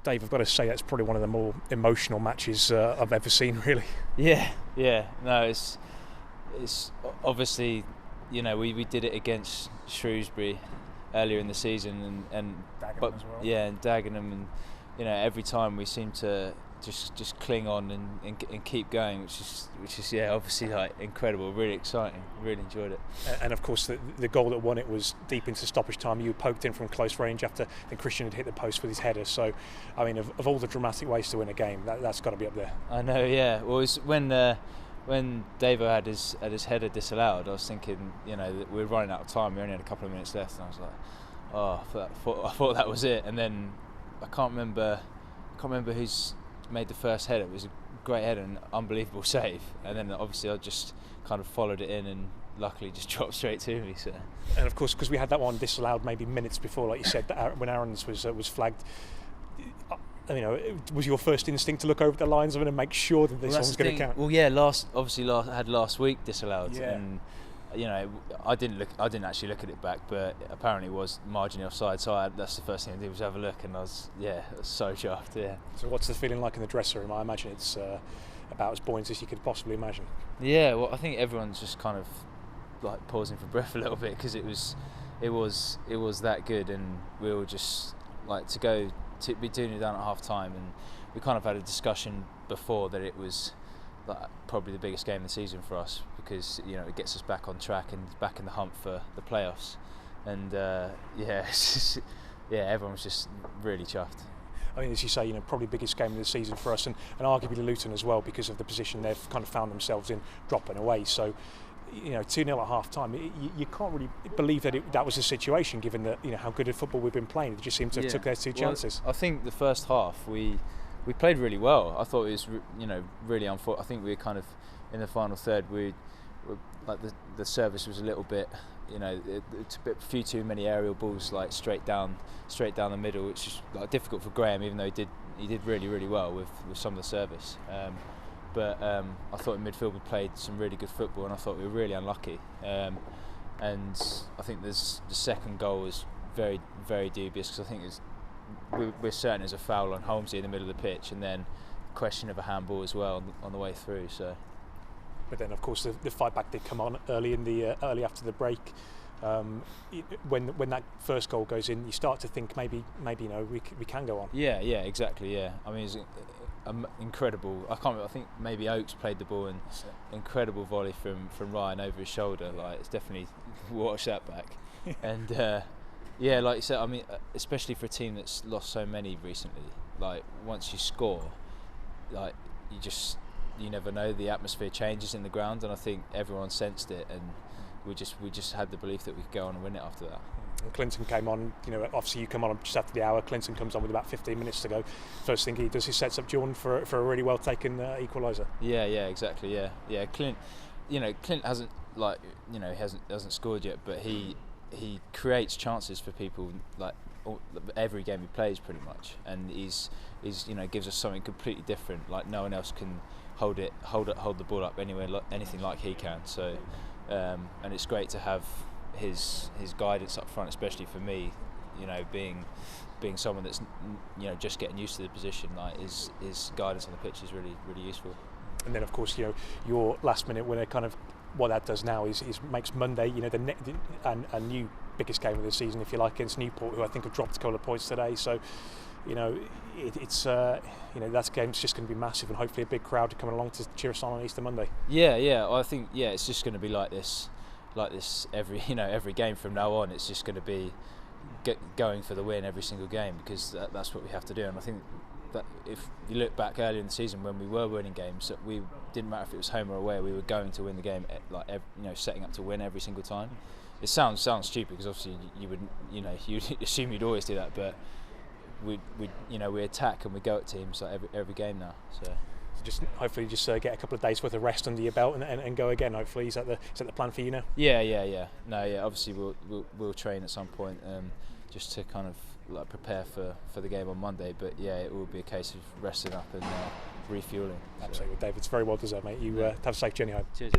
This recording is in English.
Dave, I've got to say that's probably one of the more emotional matches I've ever seen, really. Yeah. No, it's obviously, we did it against Shrewsbury earlier in the season, and Dagenham as well. Yeah, and Dagenham, and every time we seem to just cling on and keep going, which is obviously like incredible, really exciting, really enjoyed it. And of course the goal that won it was deep into stoppage time. You poked in from close range after the Christian had hit the post with his header. So I mean, of all the dramatic ways to win a game, that's got to be up there. I know, yeah. Well, it's when Davo had his header disallowed, I was thinking, that we were running out of time. We only had a couple of minutes left, and I was like, I thought that was it. And then I can't remember who's made the first header. It was a great header and unbelievable save. And then obviously I just kind of followed it in, and luckily just dropped straight to me. So. And of course, because we had that one disallowed maybe minutes before, like you said, when Aaron's was flagged. Was your first instinct to look over the lines of it and make sure that this one's going to count? Well, yeah, last week disallowed, and I didn't actually look at it back, but apparently it was marginally offside. So that's the first thing I did was have a look, and I was so chuffed. Yeah. So what's the feeling like in the dressing room? I imagine it's about as buoyant as you could possibly imagine. Yeah, well, I think everyone's just kind of like pausing for breath a little bit, because it was that good, and we were just like to be 2-0 down at half time, and we kind of had a discussion before that it was like probably the biggest game of the season for us, because it gets us back on track and back in the hunt for the playoffs, and everyone was just really chuffed. I mean, as you say, probably biggest game of the season for us, and arguably Luton as well, because of the position they've kind of found themselves in, dropping away. So 2-0 at half time, you can't really believe that was the situation, given that how good at football we've been playing. They just seem to have took those two chances. I think the first half we played really well. I thought it was really unfortunate. I think we were kind of in the final third, we like the service was a little bit, it's a few too many aerial balls like straight down the middle, which is like difficult for Graham, even though he did really, really well with some of the service. But I thought in midfield we played some really good football, and I thought we were really unlucky. And I think the second goal was very, very dubious, because I think we're certain there's a foul on Holmesy in the middle of the pitch, and then question of a handball as well on the way through. So. But then, of course, the fight back did come on early after the break. When that first goal goes in, you start to think maybe we can go on. Yeah, exactly. Yeah, I mean, it's incredible. I think maybe Oakes played the ball, and incredible volley from Ryan over his shoulder. Like, it's definitely watch that back. And like you said, I mean, especially for a team that's lost so many recently. Like, once you score, like you never know, the atmosphere changes in the ground, and I think everyone sensed it, and we just had the belief that we could go on and win it after that. And Clinton came on, obviously you come on just after the hour. Clinton comes on with about 15 minutes to go. First thing he does, he sets up Jordan for a really well taken equaliser. Yeah, exactly. Yeah. Clint hasn't hasn't scored yet, but he creates chances for people like every game he plays pretty much, and he's gives us something completely different. Like, no one else can hold the ball up anything like he can. So, and it's great to have his guidance up front, especially for me. Being someone that's just getting used to the position. Like, his guidance on the pitch is really, really useful. And then, of course, your last minute winner, kind of what that does now is makes Monday a new biggest game of the season, if you like, against Newport, who I think have dropped a couple of points today. So it's that game's just going to be massive, and hopefully a big crowd coming along to cheer us on Easter Monday. Yeah. I think it's just going to be like this every game from now on. It's just going to be going for the win every single game, because that's what we have to do. And I think that if you look back earlier in the season when we were winning games, that we didn't matter if it was home or away, we were going to win the game, setting up to win every single time. It sounds stupid, because obviously you'd assume you'd always do that, but we attack and we go at teams like every game now. So just hopefully get a couple of days worth of rest under your belt and go again. Hopefully, is that the plan for you now? Yeah. No, yeah. Obviously, we'll train at some point, just to kind of like prepare for the game on Monday. But yeah, it will be a case of resting up and refueling. Absolutely, Dave. It's very well deserved, mate. You have a safe journey home. Cheers.